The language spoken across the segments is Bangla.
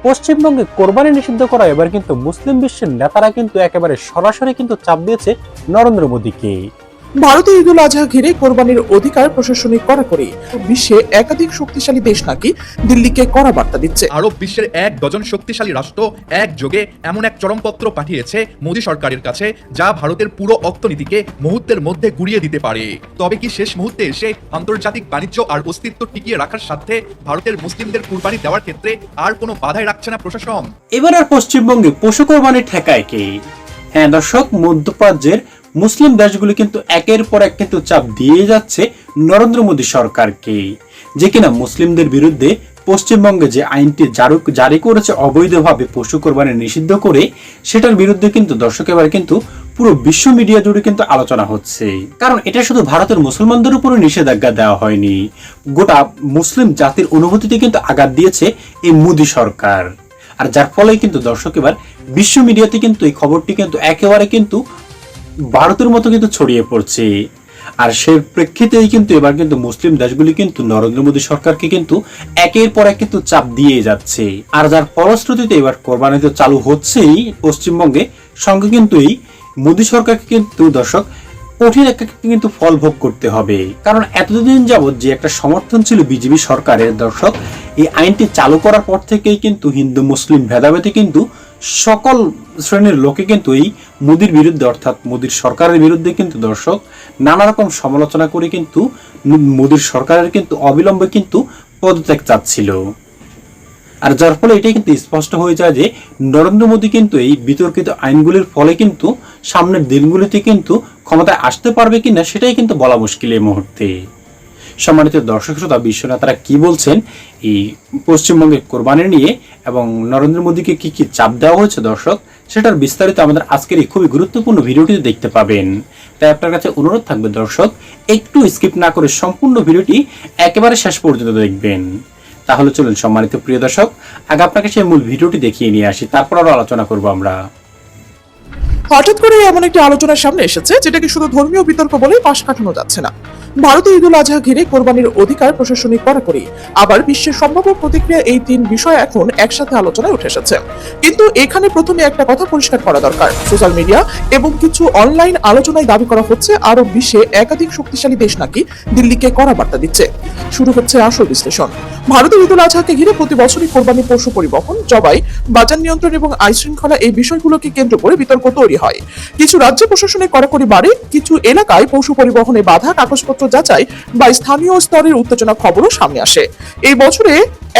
পশ্চিমবঙ্গে কোরবানি নিষিদ্ধ করা এবার কিন্তু মুসলিম বিশ্বের নেতারা কিন্তু একেবারে সরাসরি কিন্তু চাপ দিয়েছে নরেন্দ্র মোদীকে। ভারতে ঈদুল আজহা ঘিরে কোরবানির অধিকার প্রশাসনিক কড়াকড়ি। বিশ্বে একাধিক শক্তিশালী দেশ নাকি দিল্লিকে কড়া বার্তা দিচ্ছে। আরব বিশ্বের এক ডজন শক্তিশালী রাষ্ট্র একযোগে এমন এক চরমপত্র পাঠিয়েছে মোদী সরকারের কাছে, যা ভারতের পুরো অর্থনীতিকে মুহূর্তের মধ্যে গুড়িয়ে দিতে পারে। তবে কি শেষ মুহূর্তে এসে আন্তর্জাতিক বাণিজ্য আর অস্তিত্ব টিকিয়ে রাখার সাথে ভারতের মুসলিমদের কুরবানি দেওয়ার ক্ষেত্রে আর কোনো বাধাই রাখছে না প্রশাসন? এবার আর পশ্চিমবঙ্গে পশু কোরবানি ঠেকায় কে? হ্যাঁ দর্শক, মধ্যপ্রাচ্যের মুসলিম দেশগুলি কিন্তু একের পর এক কিন্তু চাপ দিয়ে যাচ্ছে নরেন্দ্র মোদী সরকারকে, যে কিনা মুসলিমদের বিরুদ্ধে পশ্চিমবঙ্গে যে আইনটি জারি করেছে অবৈধভাবে পশু কোরবানি নিষিদ্ধ করে, সেটার বিরুদ্ধে কিন্তু দর্শক এবার কিন্তু পুরো বিশ্ব মিডিয়া জুড়ে কিন্তু আলোচনা হচ্ছে। কারণ এটা শুধু ভারতের মুসলমানদের উপরে নিষেধাজ্ঞা দেওয়া হয়নি, গোটা মুসলিম জাতির অনুভূতিতে কিন্তু আঘাত দিয়েছে এই মোদী সরকার। আর যার ফলে কিন্তু দর্শক এবার বিশ্ব মিডিয়াতে কিন্তু এই খবরটি কিন্তু একেবারে কিন্তু ভারতের মতো কিন্তু ছড়িয়ে পড়ছে। আর সেই প্রেক্ষিতেই কিন্তু এবার কিন্তু মুসলিম দেশগুলি কিন্তু নরেন্দ্র মোদী সরকারকে কিন্তু একের পর এক কিন্তু চাপ দিয়ে যাচ্ছে। আর যার ফলশ্রুতিতে এবার কোরবানি তো চালু হচ্ছেই পশ্চিমবঙ্গে, সঙ্গে কিন্তু এই মোদী সরকারকে কিন্তু দর্শক কঠিন একটা কিন্তু ফল ভোগ করতে হবে। কারণ এতদিন যাবৎ যে একটা সমর্থন ছিল বিজেপি সরকারের দর্শক, এই আইনটি চালু করার পর থেকেই কিন্তু হিন্দু মুসলিম ভেদাভেদে কিন্তু সকল শ্রেণীর লোকে কিন্তু এই মোদীর বিরুদ্ধে অর্থাৎ মোদীর সরকারের বিরুদ্ধে কিন্তু দর্শক নানা রকম সমালোচনা করে কিন্তু মোদীর সরকারের কিন্তু অবিলম্বে কিন্তু পদত্যাগ চাচ্ছিল। আর যার ফলে এটাই কিন্তু স্পষ্ট হয়ে যায় যে নরেন্দ্র মোদী কিন্তু এই বিতর্কিত আইনগুলির ফলে কিন্তু সামনের দিনগুলিতে কিন্তু ক্ষমতায় আসতে পারবে কিনা সেটাই কিন্তু বলা মুশকিল এই মুহূর্তে। সম্মানিত দর্শক শ্রোতা, বিশ্ব নেতারা কি বলছেন এই পশ্চিমবঙ্গের কোরবানি নিয়ে এবং নরেন্দ্র মোদীকে কি কি চাপ দেওয়া হয়েছে দর্শক, সেটার বিস্তারিত আমাদের আজকের এই খুবই গুরুত্বপূর্ণ ভিডিওটিতে দেখতে পাবেন। তাই আপনার কাছে অনুরোধ থাকবে দর্শক, একটু স্কিপ না করে সম্পূর্ণ ভিডিওটি একেবারে শেষ পর্যন্ত দেখবেন। তাহলে চলুন সম্মানিত প্রিয় দর্শক, আগে আপনাকে সেই মূল ভিডিওটি দেখিয়ে নিয়ে আসি, তারপর আরো আলোচনা করবো আমরা। হঠাৎ করে এমন একটি আলোচনার সামনে এসেছে যেটাকে শুধু ধর্মীয় বিতর্ক বলেই পাশ কাটানো যাচ্ছে না। ভারতে ঈদুল আজহা ঘিরে কোরবানির অধিকার প্রশাসনিক কড়াকড়ি, আবার বিশ্বের সম্ভাব্য প্রতিক্রিয়া, এই তিন বিষয় এখন একসাথে আলোচনায় উঠে এসেছে। কিন্তু এখানে প্রথমে একটা কথা পরিষ্কার করা দরকার। সোশ্যাল মিডিয়া এবং কিছু অনলাইন আলোচনায় দাবি করা হচ্ছে আরব বিশ্বে একাধিক শক্তিশালী দেশ নাকি দিল্লিকে কড়া বার্তা দিচ্ছে। শুরু হচ্ছে আসল বিশ্লেষণ। ভারতের ঈদুল আজহাকে ঘিরে প্রতি বছরই কোরবানি পশু পরিবহন, জবাই, বাজার নিয়ন্ত্রণ এবং আইন শৃঙ্খলা, এই বিষয়গুলোকে কেন্দ্র করে বিতর্ক তৈরি হয়। কিছু রাজ্যে প্রশাসনের কড়াকড়ি বাড়ে, কিছু এলাকায় পশু পরিবহনে বাধা, কাগজপত্র যাচাই বা স্থানীয় স্তরের উত্তেজনা খবরও সামনে আসে। এই বছরে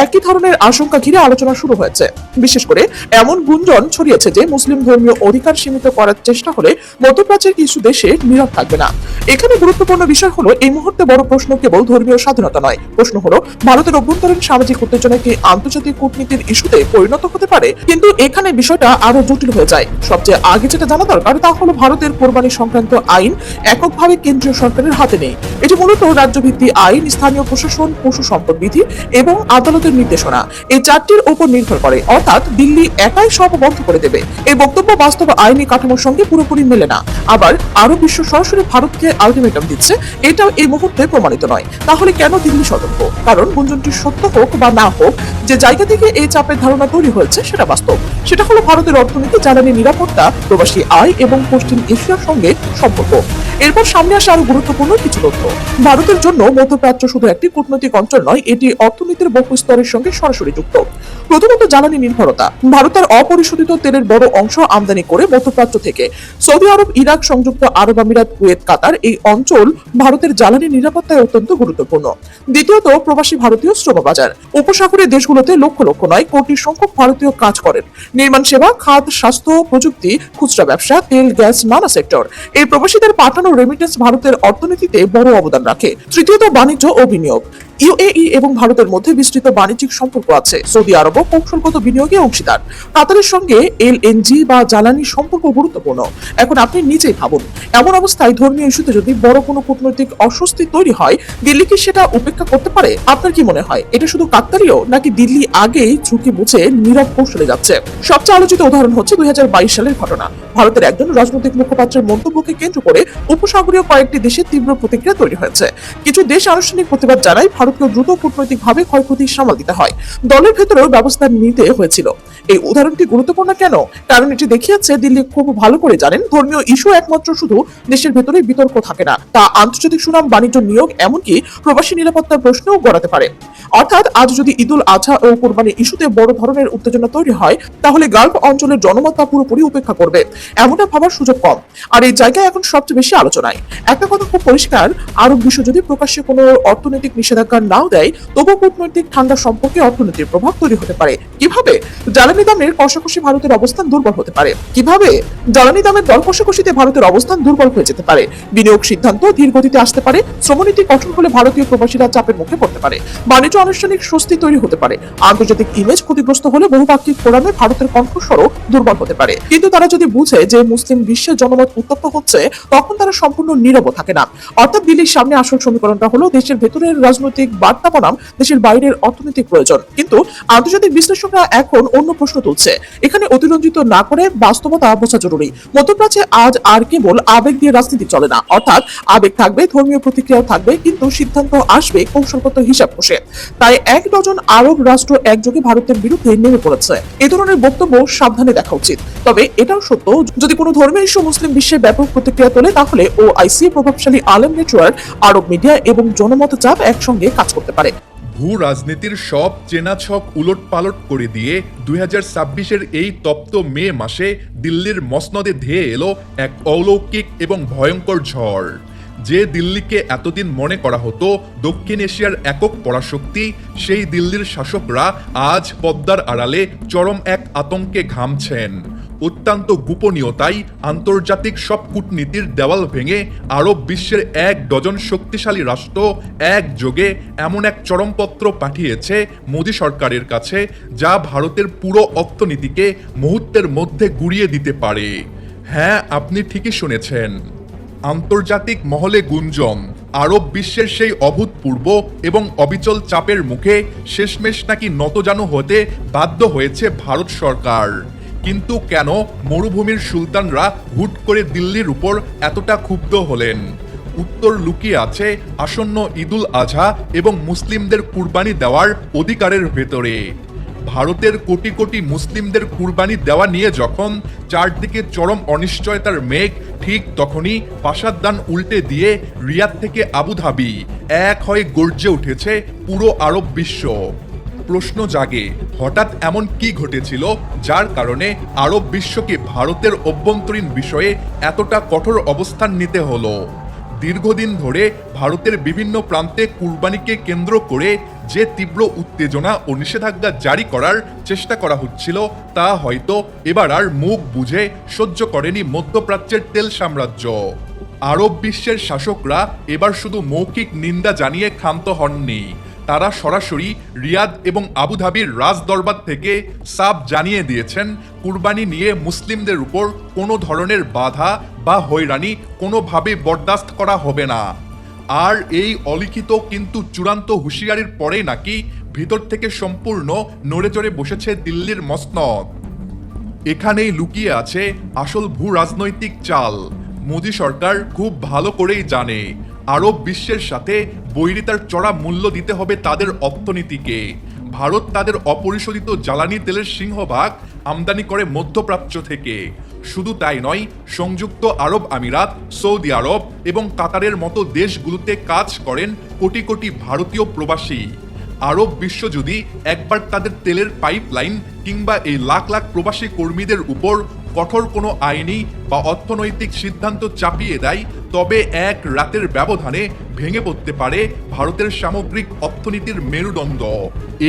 একই ধরনের আশঙ্কা ঘিরে আলোচনা শুরু হয়েছে। বিশেষ করে এমন গুঞ্জন ছড়িয়েছে যে মুসলিম ধর্মীয় অধিকার সীমিত করার চেষ্টা হলে মধ্যপ্রাচ্যের কিছু দেশে নীরব থাকবে না। এখানে গুরুত্বপূর্ণ বিষয় হলো, এই মুহূর্তে বড় প্রশ্ন কেবল ধর্মীয় স্বাধীনতা নয়, প্রশ্ন হলো ভারতের অভ্যন্তরীণ সামাজিক উত্তেজনা কি আন্তর্জাতিক কূটনীতির ইস্যুতে পরিণত হতে পারে। কিন্তু এখানে বিষয়টা আরো জটিল হয়ে যায়। সবচেয়ে আগে যেটা জানা দরকার তা হলো, ভারতের কোরবানি সংক্রান্ত আইন এককভাবে কেন্দ্রীয় সরকারের হাতে নেই। এটি মূলত রাজ্যভিত্তিক আইন, স্থানীয় প্রশাসন, পশু সম্পদ বিধি এবং আদালতের নির্দেশনা, এই চারটির উপর নির্ভর করে। অর্থাৎ দিল্লি একাই সব বন্ধ করে দেবে, এই বক্তব্য বাস্তব আইনি কাঠামোর সঙ্গে পুরোপুরি মেলে না। আবার আরব বিশ্ব সরাসরি ভারতকে আলটিমেটাম দিচ্ছে, এটাও এই মুহূর্তে প্রমাণিত নয়। তাহলে কেন দিল্লি সতর্ক? কারণ গুঞ্জনটি সত্য হোক বা না হোক, যে জায়গা থেকে এই চাপের ধারণা তৈরি হয়েছে সেটা বাস্তব। সেটা হলো ভারতের অর্থনীতি, জ্বালানি নিরাপত্তা, প্রবাসী আয় এবং পশ্চিম এশিয়ার সঙ্গে সম্পর্ক। এরপর সামনে আসে আরো গুরুত্বপূর্ণ কিছু তথ্য। ভারতের জন্য মধ্যপ্রাচ্য শুধু একটি কূটনৈতিক অঞ্চল নয়, এটি অর্থনীতির বহু স্তরের সঙ্গে সরাসরি যুক্ত। প্রথমত জ্বালানি নির্ভরতা। ভারতের অপরিশোধিত তেলের বড় অংশ আমদানি করে মধ্যপ্রাচ্য থেকে। সৌদি আরব, ইরাক, সংযুক্ত আরব আমিরাত, কুয়েত, কাতার, এই অঞ্চল ভারতের জ্বালানি নিরাপত্তায় অত্যন্ত গুরুত্বপূর্ণ। দ্বিতীয়ত প্রবাসী ভারতীয় শ্রম বাজার। উপসাগরের দেশগুলোতে লক্ষ লক্ষ নয়, কোটি সংখ্যক ভারতীয় কাজ করেন। নির্মাণ সেবা, খাত, স্বাস্থ্য, প্রযুক্তি, খুচরা ব্যবসা, তেল, গ্যাস, নানা সেক্টর। এই প্রবাসীদের পাঠানো রেমিটেন্স ভারতের অর্থনীতিতে বড় অবদান রাখে। তৃতীয়ত বাণিজ্য ও বিনিয়োগ। ইউএই এবং ভারতের মধ্যে বিস্তৃত বাণিজ্যিক সম্পর্ক আছে। সৌদি আরবও কৌশলগত বিনিয়োগে অংশীদার। কাতারের সঙ্গে এলএনজি বা জ্বালানি সম্পর্ক গুরুত্বপূর্ণ। এখন আপনি নিজেই ভাবুন, এমন অবস্থায় ধর্মীয় ইস্যুতে যদি বড় কোনো কূটনৈতিক অস্বস্তি তৈরি হয়, দিল্লি কি সেটা উপেক্ষা করতে পারে? আপনার কি মনে হয়, এটা শুধু কাকতালীয়, নাকি দিল্লি আগেই ঝুঁকি বুঝে নীরব কৌশলে যাচ্ছে? সবচেয়ে আলোচিত উদাহরণ হচ্ছে 2022 সালের ঘটনা। ভারতের একজন রাজনৈতিক মুখপাত্রের মন্তব্যকে কেন্দ্র করে উপসাগরীয় কয়েকটি দেশে তীব্র প্রতিক্রিয়া তৈরি হয়েছে। কিছু দেশ আনুষ্ঠানিক প্রতিবাদ জানায়, ভারতকে দ্রুত কূটনৈতিকভাবে ক্ষয়ক্ষতি সামাল দিতে হয়। দলের ভেতরেও ব্যবস্থা নিতে হয়েছিল। এই উদাহরণটি গুরুত্বপূর্ণ কেন? কারণ এটি দেখিয়েছে দিল্লি খুব ভালো করে জানেন ধর্মীয় ইস্যু একমাত্র শুধু দেশের ভেতরে বিতর্ক থাকে না, তা আন্তর্জাতিক সুনাম, বাণিজ্য, নিয়োগ, এমনকি প্রবাসী নিরাপত্তার প্রশ্নও গড়াতে পারে। অর্থাৎ আজ যদি ঈদুল আজহা ও কোরবানি ইস্যুতে বড় ধরনের উত্তেজনা তৈরি হয়, তাহলে গালফ অঞ্চলের জনমত তা পুরোপুরি উপেক্ষা করবে এমনটা ভাবার সুযোগ কম। আর এই জায়গায় এখন সবচেয়ে বেশি আলোচনায় একটা কথা খুব পরিষ্কার, আরব বিশ্ব যদি প্রকাশ্যে কোনো অর্থনৈতিক নিষেধাজ্ঞা নাও দেয়, তবু কূটনৈতিক ঠান্ডা সম্পর্কে অর্থনীতির প্রভাব তৈরি হতে পারে। কিভাবে? জ্বালানি দামের কষাকষি ভারতের অবস্থান দুর্বল হতে পারে। কিভাবে? জ্বালানি দামের দর কষাকষিতে ভারতের অবস্থান দুর্বল হয়ে যেতে পারে। বিনিয়োগ সিদ্ধান্ত ধীর গতিতে আসতে পারে। শ্রমনীতি কঠোর হলে ভারতীয় প্রবাসীরা চাপের মুখে পড়তে পারে। বাণিজ্য আনুষ্ঠানিক স্বস্তি তৈরি হতে পারে। আন্তর্জাতিক ইমেজ ক্ষতিগ্রস্ত হলে বহুপাক্ষিক ফোরামে ভারতের কণ্ঠস্বরও দুর্বল হতে পারে। কিন্তু তারা যদি বুঝে যে মুসলিম বিশ্বের জনমত উত্তপ্ত হচ্ছে, তখন তারা সম্পূর্ণ নীরব থাকে না। অর্থাৎ দিল্লির সামনে আসল সমীকরণটা হলো দেশের ভেতরের রাজনৈতিক বার্তা বনাম দেশের বাইরের অর্থনৈতিক প্রয়োজন। কিন্তু আন্তর্জাতিক বিশ্লেষকরা এখন অন্য প্রশ্ন তুলছে। এখানে অতিরঞ্জিত না করে বাস্তবতা বোঝা জরুরি। মধ্যপ্রাচ্যে আজ আর কেবল আবেগ দিয়ে রাজনীতি চলে না। অর্থাৎ আবেগ থাকবে, ধর্মীয় প্রতিক্রিয়াও থাকবে, কিন্তু সিদ্ধান্ত আসবে কৌশলগত হিসাব কষে। তাই এক ডজন আরব রাষ্ট্র একযোগে ভারতের বিরুদ্ধে নেমে পড়েছে। এ ধরনের বক্তব্য সাবধানে দেখা উচিত। তবে এটাও সত্য, যদি কোনো ধর্মীয় ইস্যু মুসলিম বিশ্বে ব্যাপক প্রতিক্রিয়া তোলে, তাহলে OIC, প্রভাবশালী আলেম নেটওয়ার্ক, আরব মিডিয়া এবং জনমত চাপ একসঙ্গে কাজ করতে পারে। ভূ রাজনীতির সব চেনা ছক উলট পালট করে দিয়ে 2026-এর এই তপ্ত মে মাসে দিল্লির মসনদে ধেয়ে এলো এক অলৌকিক এবং ভয়ঙ্কর ঝড়। যে দিল্লিকে এতদিন মনে করা হতো দক্ষিণ এশিয়ার একক পরাশক্তি, সেই দিল্লির শাসকরা আজ পদ্মার আড়ালে চরম এক আতঙ্কে ঘামছেন। অত্যন্ত গোপনীয়তাই আন্তর্জাতিক সব কূটনীতির দেওয়াল ভেঙে আরব বিশ্বের এক ডজন শক্তিশালী রাষ্ট্র একযোগে এমন এক চরমপত্র পাঠিয়েছে মোদী সরকারের কাছে, যা ভারতের পুরো অর্থনীতিকে মুহূর্তের মধ্যে গুঁড়িয়ে দিতে পারে। হ্যাঁ, আপনি ঠিকই শুনেছেন। আন্তর্জাতিক মহলে গুঞ্জন, আরব বিশ্বের সেই অভূতপূর্ব এবং অবিচল চাপের মুখে শেষমেশ নাকি নতজানু হতে বাধ্য হয়েছে ভারত সরকার। কিন্তু কেন মরুভূমির সুলতানরা হুট করে দিল্লির উপর এতটা ক্ষুব্ধ হলেন? উত্তর লুকিয়ে আছে আসন্ন ঈদুল আজহা এবং মুসলিমদের কুরবানি দেওয়ার অধিকারের ভেতরে। ভারতের কোটি কোটি মুসলিমদের কুরবানি দেওয়া নিয়ে যখন চারদিকে চরম অনিশ্চয়তার মেঘ, ঠিক তখনই পাশাদ্দান উল্টে দিয়ে রিয়াদ থেকে আবুধাবি এক হয়ে গর্জে উঠেছে পুরো আরব বিশ্ব। প্রশ্ন জাগে, হঠাৎ এমন কি ঘটেছিল যার কারণে আরব বিশ্বকে ভারতের অভ্যন্তরীণ বিষয়ে এতটা কঠোর অবস্থান নিতে হলো? দীর্ঘদিন ধরে ভারতের বিভিন্ন প্রান্তে কুরবানিকে কেন্দ্র করে যে তীব্র উত্তেজনা ও নিষেধাজ্ঞা জারি করার চেষ্টা করা হচ্ছিল, তা হয়তো এবার আর মুখ বুঝে সহ্য করেনি মধ্যপ্রাচ্যের তেল সাম্রাজ্য। আরব বিশ্বের শাসকরা এবার শুধু মৌখিক নিন্দা জানিয়ে ক্ষান্ত হননি, তারা সরাসরি রিয়াদ এবং আবুধাবির রাজদরবার থেকে সাফ জানিয়ে দিয়েছেন কুরবানি নিয়ে মুসলিমদের উপর কোনো ধরনের বাধা বা হয়রানি কোনোভাবে বরদাস্ত করা হবে না। আর এই অলিখিত কিন্তু চূড়ান্ত হুঁশিয়ারির পরেই নাকি ভিতর থেকে সম্পূর্ণ নড়েচড়ে বসেছে দিল্লির মসনদ। এখানেই লুকিয়ে আছে আসল ভূ রাজনৈতিক চাল। মোদী সরকার খুব ভালো করেই জানে আরব বিশ্বের সাথে বৈরিতার চড়া মূল্য দিতে হবে তাদের অর্থনীতিকে। ভারত তাদের অপরিশোধিত জ্বালানি তেলের সিংহভাগ আমদানি করে মধ্যপ্রাচ্য থেকে। শুধু তাই নয়, সংযুক্ত আরব আমিরাত, সৌদি আরব এবং কাতারের মতো দেশগুলোতে কাজ করেন কোটি কোটি ভারতীয় প্রবাসী। আরব বিশ্ব যদি একবার তাদের তেলের পাইপলাইন কিংবা এই লাখ লাখ প্রবাসী কর্মীদের উপর কঠোর কোনো আইনি বা অর্থনৈতিক সিদ্ধান্ত চাপিয়ে দেয়, তবে এক রাতের ব্যবধানে ভেঙে পড়তে পারে ভারতের সামগ্রিক অর্থনীতির মেরুদণ্ড।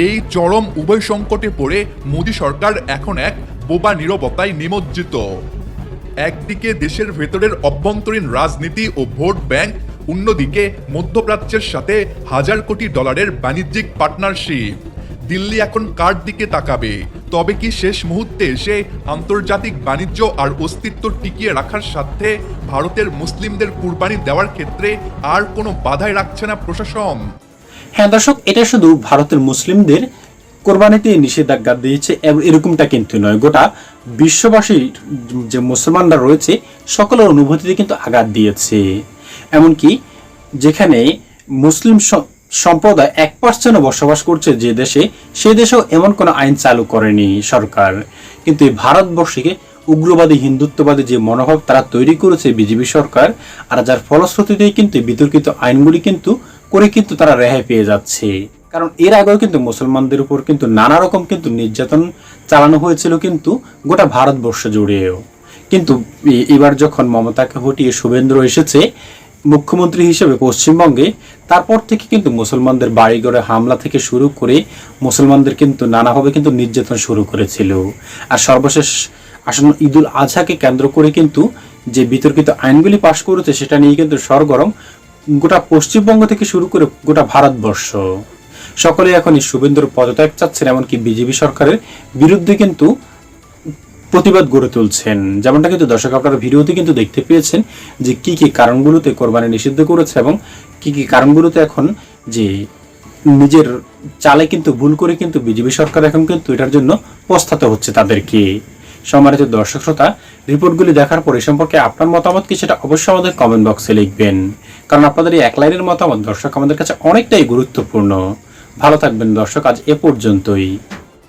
এই চরম উভয় সংকটে পড়ে মোদী সরকার এখন এক বোবা নীরবতায় নিমজ্জিত। একদিকে দেশের ভেতরের অভ্যন্তরীণ রাজনীতি ও ভোট ব্যাংক, অন্যদিকে মধ্যপ্রাচ্যের সাথে হাজার কোটি ডলারের বাণিজ্যিক পার্টনারশিপ। দিল্লি এখন কার দিকে তাকাবে? তবে কি শেষ মুহূর্তে এসে আন্তর্জাতিক বাণিজ্য আর অস্তিত্ব টিকিয়ে রাখার স্বার্থে ভারতের মুসলিমদের কুরবানি দেওয়ার ক্ষেত্রে আর কোনো বাধাই রাখছে না প্রশাসন? হ্যাঁ দর্শক, এটা শুধু ভারতের মুসলিমদের কোরবানিতে নিষেধাজ্ঞা দিয়েছে এরকমটা কিন্তু নয়, গোটা বিশ্ববাসীর যে মুসলমানরা রয়েছে সকলের অনুভূতিতে কিন্তু আঘাত দিয়েছে। এমনকি যেখানে মুসলিম সম্প্রদায় 1% বসবাস করছে যে দেশে, সে দেশেও এমন কোনো আইন চালু করেনি সরকার। কিন্তু এই ভারতবর্ষকে উগ্রবাদী হিন্দুত্ববাদী যে মনোভাব তারা তৈরি করেছে বিজেপি সরকার, আর যার ফলশ্রুতিতেই কিন্তু বিতর্কিত আইনগুলি কিন্তু করে কিন্তু তারা রেহাই পেয়ে যাচ্ছে। কারণ এর আগেও কিন্তু মুসলমানদের উপর কিন্তু নানা রকম কিন্তু নির্যাতন চালানো হয়েছিল কিন্তু গোটা ভারতবর্ষ জুড়েও। কিন্তু এবার যখন মমতাকে হটিয়ে শুভেন্দ্র এসেছে মুখ্যমন্ত্রী হিসেবে পশ্চিমবঙ্গে, তারপর থেকে কিন্তু মুসলমানদের বাড়িঘরে হামলা থেকে শুরু করে মুসলমানদের কিন্তু নানাভাবে কিন্তু নির্যাতন শুরু করেছিল। আর সর্বশেষ আসন্ন ঈদুল আজহাকে কেন্দ্র করে কিন্তু যে বিতর্কিত আইনগুলি পাশ করেছে সেটা নিয়ে কিন্তু সরগরম গোটা পশ্চিমবঙ্গ থেকে শুরু করে গোটা ভারতবর্ষ। সকলে এখন এই শুভেন্দ্র পদত্যাগ চাচ্ছেন, এমনকি বিজেপি সরকারের বিরুদ্ধে কিন্তু প্রতিবাদ গড়ে তুলছেন। যেমনটা কিন্তু দর্শক আপনারা ভিডিওতে কিন্তু দেখতে পেয়েছেন যে কি কি কারণগুলোতে কোরবানি নিষিদ্ধ করেছে এবং কি কি কারণগুলোতে এখন যে নিজের চালে কিন্তু ভুল করে কিন্তু বিজেপি সরকার এখন কিন্তু এটার জন্য পস্তাতে হচ্ছে তাদেরকে। সম্মানিত দর্শক শ্রোতা, রিপোর্টগুলি দেখার পর এ সম্পর্কে আপনার মতামত কি সেটা অবশ্যই আমাদের কমেন্ট বক্সে লিখবেন, কারণ আপনাদের এই এক লাইনের মতামত দর্শক আমাদের কাছে অনেকটাই গুরুত্বপূর্ণ। ভালো থাকবেন দর্শক, আজ এ পর্যন্তই।